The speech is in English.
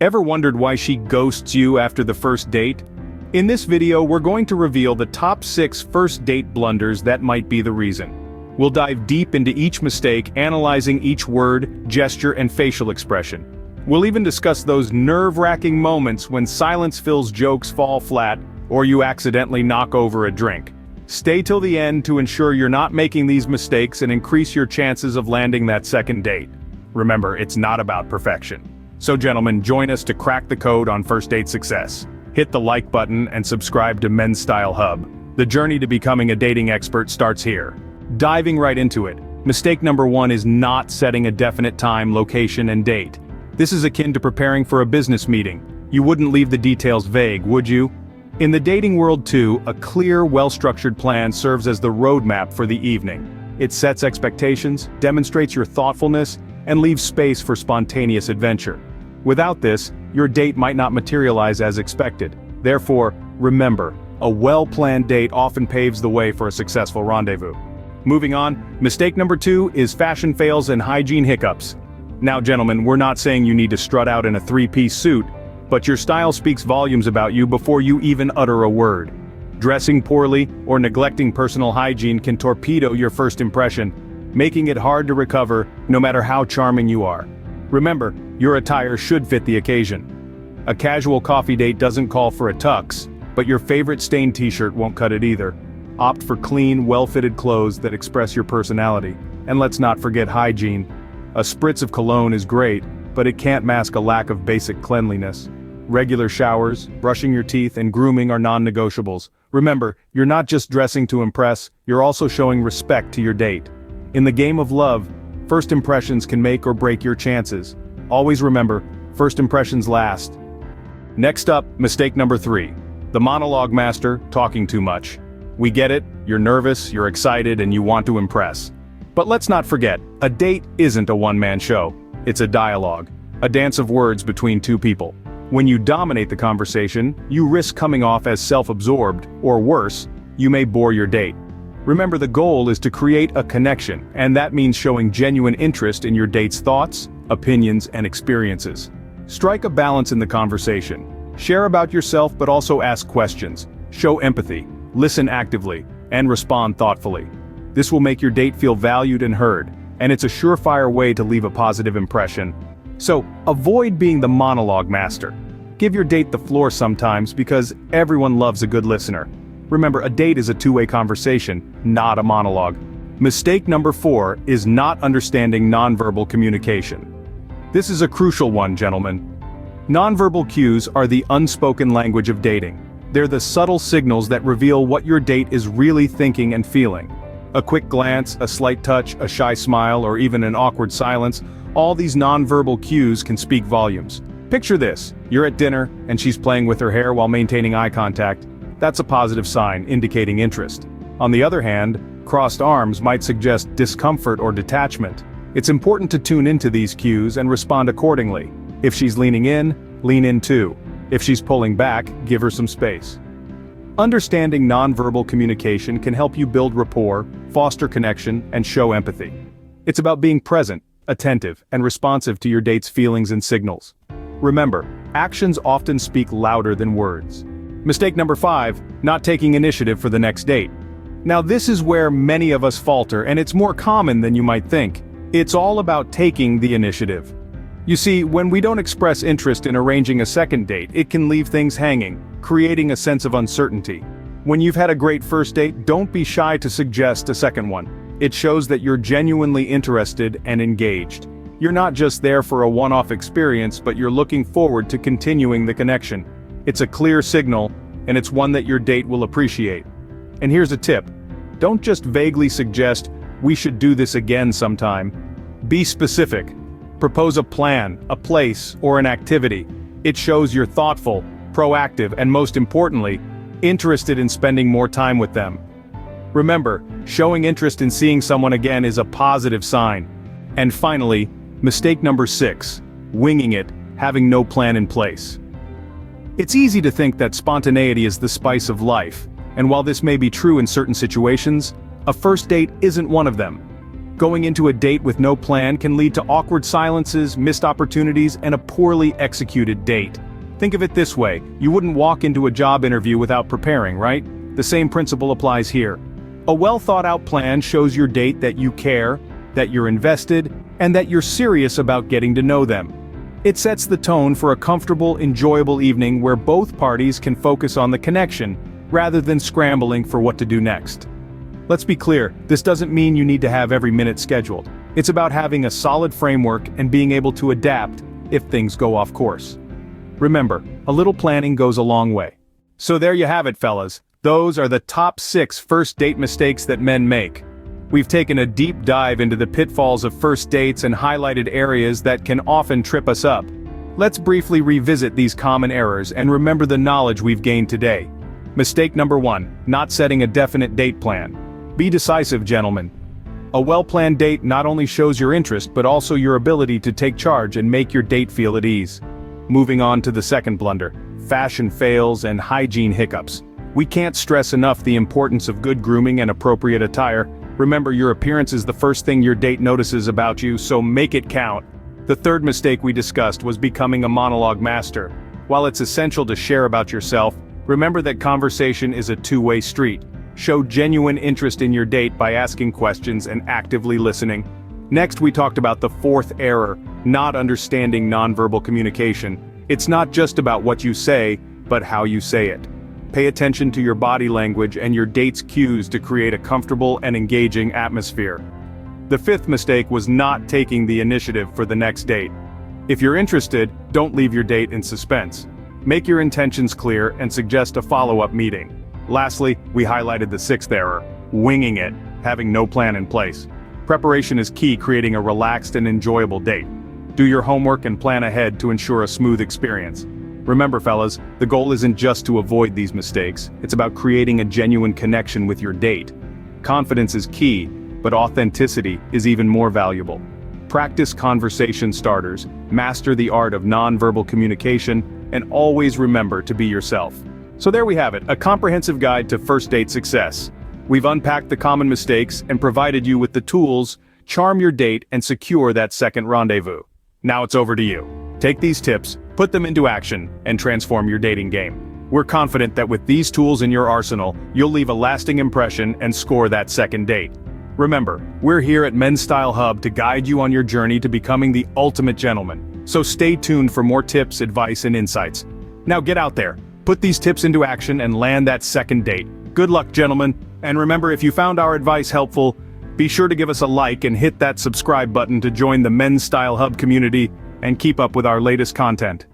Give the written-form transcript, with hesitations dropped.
Ever wondered why she ghosts you after the first date? In this video, we're going to reveal the top 6 first date blunders that might be the reason. We'll dive deep into each mistake, analyzing each word, gesture, and facial expression. We'll even discuss those nerve-wracking moments when silence fills, jokes fall flat, or you accidentally knock over a drink. Stay till the end to ensure you're not making these mistakes and increase your chances of landing that second date. Remember, it's not about perfection. So gentlemen, join us to crack the code on first date success. Hit the like button and subscribe to Men's Style Hub. The journey to becoming a dating expert starts here. Diving right into it, mistake number 1 is not setting a definite time, location, and date. This is akin to preparing for a business meeting. You wouldn't leave the details vague, would you? In the dating world too, a clear, well-structured plan serves as the roadmap for the evening. It sets expectations, demonstrates your thoughtfulness, and leaves space for spontaneous adventure. Without this, your date might not materialize as expected. Therefore, remember, a well-planned date often paves the way for a successful rendezvous. Moving on, mistake number 2 is fashion fails and hygiene hiccups. Now gentlemen, we're not saying you need to strut out in a 3-piece suit, but your style speaks volumes about you before you even utter a word. Dressing poorly or neglecting personal hygiene can torpedo your first impression, making it hard to recover no matter how charming you are. Remember, your attire should fit the occasion. A casual coffee date doesn't call for a tux, but your favorite stained t-shirt won't cut it either. Opt for clean, well-fitted clothes that express your personality. And let's not forget hygiene. A spritz of cologne is great, but it can't mask a lack of basic cleanliness. Regular showers, brushing your teeth, and grooming are non-negotiables. Remember, you're not just dressing to impress, you're also showing respect to your date. In the game of love, first impressions can make or break your chances. Always remember, first impressions last. Next up, mistake number 3. The monologue master, talking too much. We get it, you're nervous, you're excited, and you want to impress. But let's not forget, a date isn't a one-man show. It's a dialogue, a dance of words between two people. When you dominate the conversation, you risk coming off as self-absorbed, or worse, you may bore your date. Remember, the goal is to create a connection, and that means showing genuine interest in your date's thoughts, opinions, and experiences. Strike a balance in the conversation. Share about yourself but also ask questions. Show empathy, listen actively, and respond thoughtfully. This will make your date feel valued and heard, and it's a surefire way to leave a positive impression. So, avoid being the monologue master. Give your date the floor sometimes because everyone loves a good listener. Remember, a date is a two-way conversation, not a monologue. Mistake number 4 is not understanding nonverbal communication. This is a crucial one, gentlemen. Nonverbal cues are the unspoken language of dating. They're the subtle signals that reveal what your date is really thinking and feeling. A quick glance, a slight touch, a shy smile, or even an awkward silence, all these nonverbal cues can speak volumes. Picture this, you're at dinner, and she's playing with her hair while maintaining eye contact. That's a positive sign, indicating interest. On the other hand, crossed arms might suggest discomfort or detachment. It's important to tune into these cues and respond accordingly. If she's leaning in, lean in too. If she's pulling back, give her some space. Understanding nonverbal communication can help you build rapport, foster connection, and show empathy. It's about being present, attentive, and responsive to your date's feelings and signals. Remember, actions often speak louder than words. Mistake number 5, not taking initiative for the next date. Now this is where many of us falter, and it's more common than you might think. It's all about taking the initiative. You see, when we don't express interest in arranging a second date, it can leave things hanging, creating a sense of uncertainty. When you've had a great first date, don't be shy to suggest a second one. It shows that you're genuinely interested and engaged. You're not just there for a one-off experience, but you're looking forward to continuing the connection. It's a clear signal, and it's one that your date will appreciate. And here's a tip. Don't just vaguely suggest, "We should do this again sometime." Be specific. Propose a plan, a place, or an activity. It shows you're thoughtful, proactive, and most importantly, interested in spending more time with them. Remember, showing interest in seeing someone again is a positive sign. And finally, mistake number 6, winging it, having no plan in place. It's easy to think that spontaneity is the spice of life, and while this may be true in certain situations, a first date isn't one of them. Going into a date with no plan can lead to awkward silences, missed opportunities, and a poorly executed date. Think of it this way, you wouldn't walk into a job interview without preparing, right? The same principle applies here. A well-thought-out plan shows your date that you care, that you're invested, and that you're serious about getting to know them. It sets the tone for a comfortable, enjoyable evening where both parties can focus on the connection, rather than scrambling for what to do next. Let's be clear, this doesn't mean you need to have every minute scheduled. It's about having a solid framework and being able to adapt if things go off course. Remember, a little planning goes a long way. So there you have it, fellas. Those are the top 6 first date mistakes that men make. We've taken a deep dive into the pitfalls of first dates and highlighted areas that can often trip us up. Let's briefly revisit these common errors and remember the knowledge we've gained today. Mistake number 1, not setting a definite date plan. Be decisive, gentlemen. A well-planned date not only shows your interest but also your ability to take charge and make your date feel at ease. Moving on to the second blunder, fashion fails and hygiene hiccups. We can't stress enough the importance of good grooming and appropriate attire. Remember, your appearance is the first thing your date notices about you, so make it count. The third mistake we discussed was becoming a monologue master. While it's essential to share about yourself, remember that conversation is a two-way street. Show genuine interest in your date by asking questions and actively listening. Next, we talked about the fourth error, not understanding nonverbal communication. It's not just about what you say, but how you say it. Pay attention to your body language and your date's cues to create a comfortable and engaging atmosphere. The fifth mistake was not taking the initiative for the next date. If you're interested, don't leave your date in suspense. Make your intentions clear and suggest a follow-up meeting. Lastly, we highlighted the sixth error, winging it, having no plan in place. Preparation is key, creating a relaxed and enjoyable date. Do your homework and plan ahead to ensure a smooth experience. Remember, fellas, the goal isn't just to avoid these mistakes, it's about creating a genuine connection with your date. Confidence is key, but authenticity is even more valuable. Practice conversation starters, master the art of nonverbal communication, and always remember to be yourself. So there we have it, a comprehensive guide to first date success. We've unpacked the common mistakes and provided you with the tools, charm your date and secure that second rendezvous. Now it's over to you. Take these tips, put them into action, and transform your dating game. We're confident that with these tools in your arsenal, you'll leave a lasting impression and score that second date. Remember, we're here at Men's Style Hub to guide you on your journey to becoming the ultimate gentleman. So stay tuned for more tips, advice, and insights. Now get out there, put these tips into action and land that second date. Good luck, gentlemen. And remember, if you found our advice helpful, be sure to give us a like and hit that subscribe button to join the Men's Style Hub community and keep up with our latest content.